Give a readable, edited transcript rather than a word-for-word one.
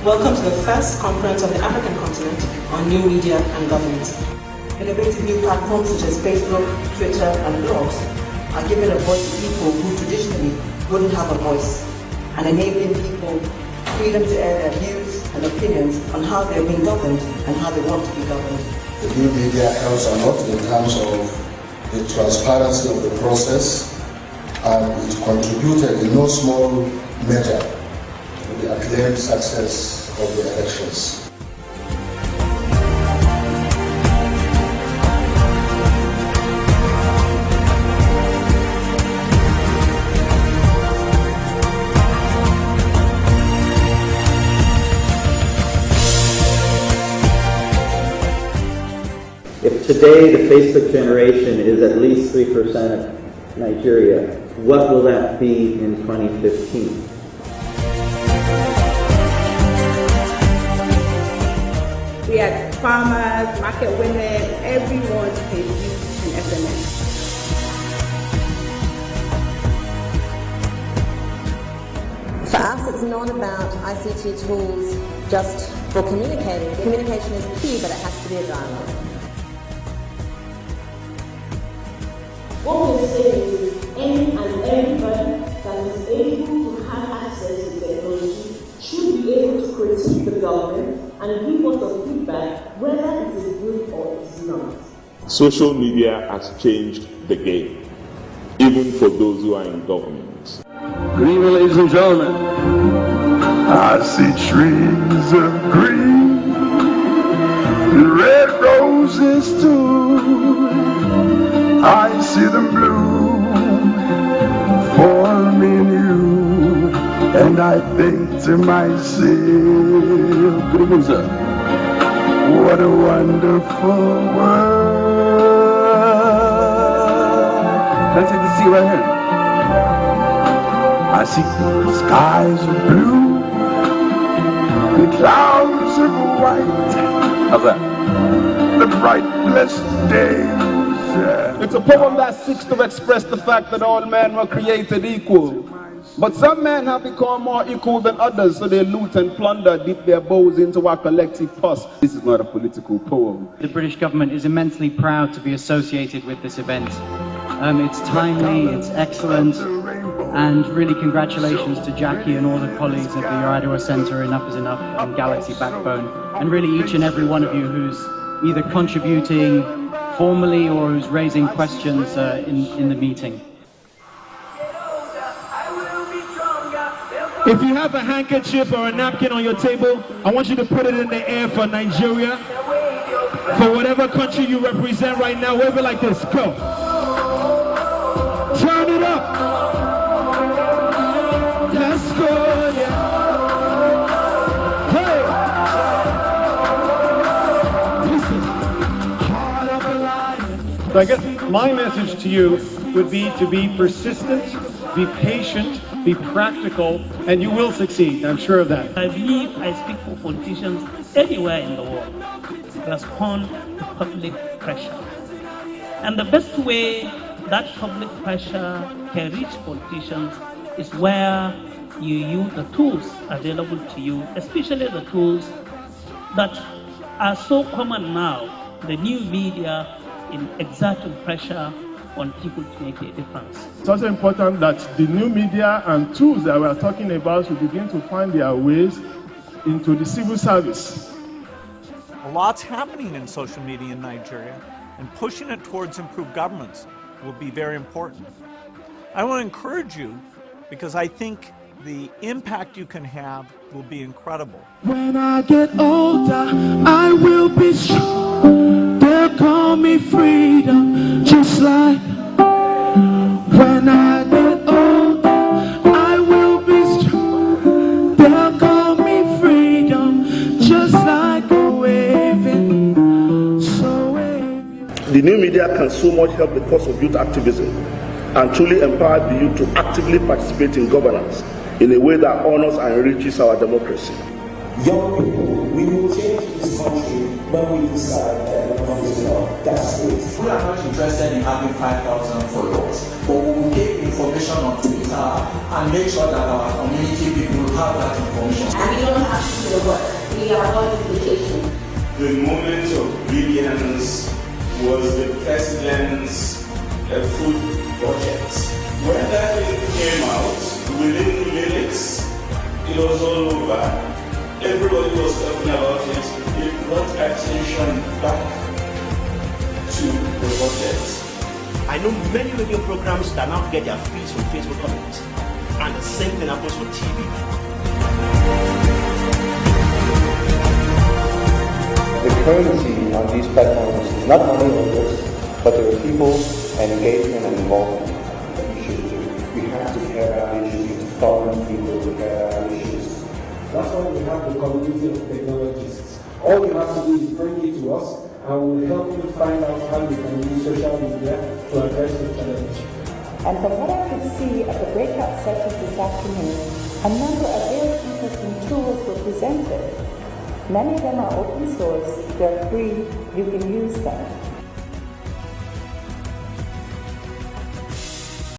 Welcome to the first conference of the African continent on new media and governance. Innovative new platforms such as Facebook, Twitter, and blogs are giving a voice to people who traditionally wouldn't have a voice, and enabling people freedom to air their views and opinions on how they're being governed and how they want to be governed. The new media helps a lot in terms of the transparency of the process, and it contributed in no small measure to the acclaimed success of the elections. If today the Facebook generation is at least 3% of Nigeria, what will that be in 2015? We had farmers, market women, everyone can use an SMS. For us, it's not about ICT tools just for communicating. Communication is key, but it has to be a dialogue. What we're saying is any and everybody that is able to have access to technology should be able to critique the government and give us a feedback whether it is good or it is not. Social media has changed the game, even for those who are in government. Good evening, ladies and gentlemen. I see trees of green, red roses too. I see them bloom for me and you, and I think to myself, good evening, sir. What a wonderful world. Can I take the seat right here? I see the skies of blue, the clouds of white. How's that? The bright, blessed day. It's a poem that seeks to express the fact that all men were created equal. But some men have become more equal than others, so they loot and plunder, dip their bows into our collective pus. This is not a political poem. The British government is immensely proud to be associated with this event. It's timely, it's excellent, and really congratulations to Jackie and all the colleagues at the Yar'Adua Centre, Enough is Enough, and Galaxy Backbone, and really each and every one of you who's either contributing formally or who's raising questions in the meeting. If you have a handkerchief or a napkin on your table, I want you to put it in the air for Nigeria, for whatever country you represent right now. Wave it like this. Go. Turn it up. Let's go. Yeah. So I guess my message to you would be to be persistent, be patient, be practical, and you will succeed. I'm sure of that. I believe I speak for politicians anywhere in the world to respond to public pressure. And the best way that public pressure can reach politicians is where you use the tools available to you, especially the tools that are so common now, the new media, in exerting pressure on people to make a difference. It's also important that the new media and tools that we are talking about should begin to find their ways into the civil service. A lot's happening in social media in Nigeria, and pushing it towards improved governance will be very important. I want to encourage you because I think the impact you can have will be incredible. When I get older, I will be strong. They'll call me freedom, just like when I get older, I will be strong. They'll call me freedom, just like a waving, so waving. The new media can so much help the cause of youth activism and truly empower the youth to actively participate in governance in a way that honors and enriches our democracy. Young people, we will change this country when we decide that enough is enough. That's it. We are not interested in having 5,000 followers, but we will give information on Twitter and make sure that our community people have that information. And you don't have to do the work. we have got implication. The moment of brilliance was the president's food budget. When that thing came out, within minutes, it was all over. Everybody was talking about it. It brought attention back to the budget. I know many radio programs that now get their feeds from Facebook comments. And the same thing happens for TV. The currency on these platforms is not money holders, but there are people and engagement and involvement that we should do. We have to care about issues, foreign people to care about issues. That's why we have the community of technologists. All you have to do is bring it to us, and we'll help you find out how you can use social media to address the challenge. And from what I could see at the breakout sessions this afternoon, a number of very interesting tools were presented. Many of them are open source, they're free, you can use them.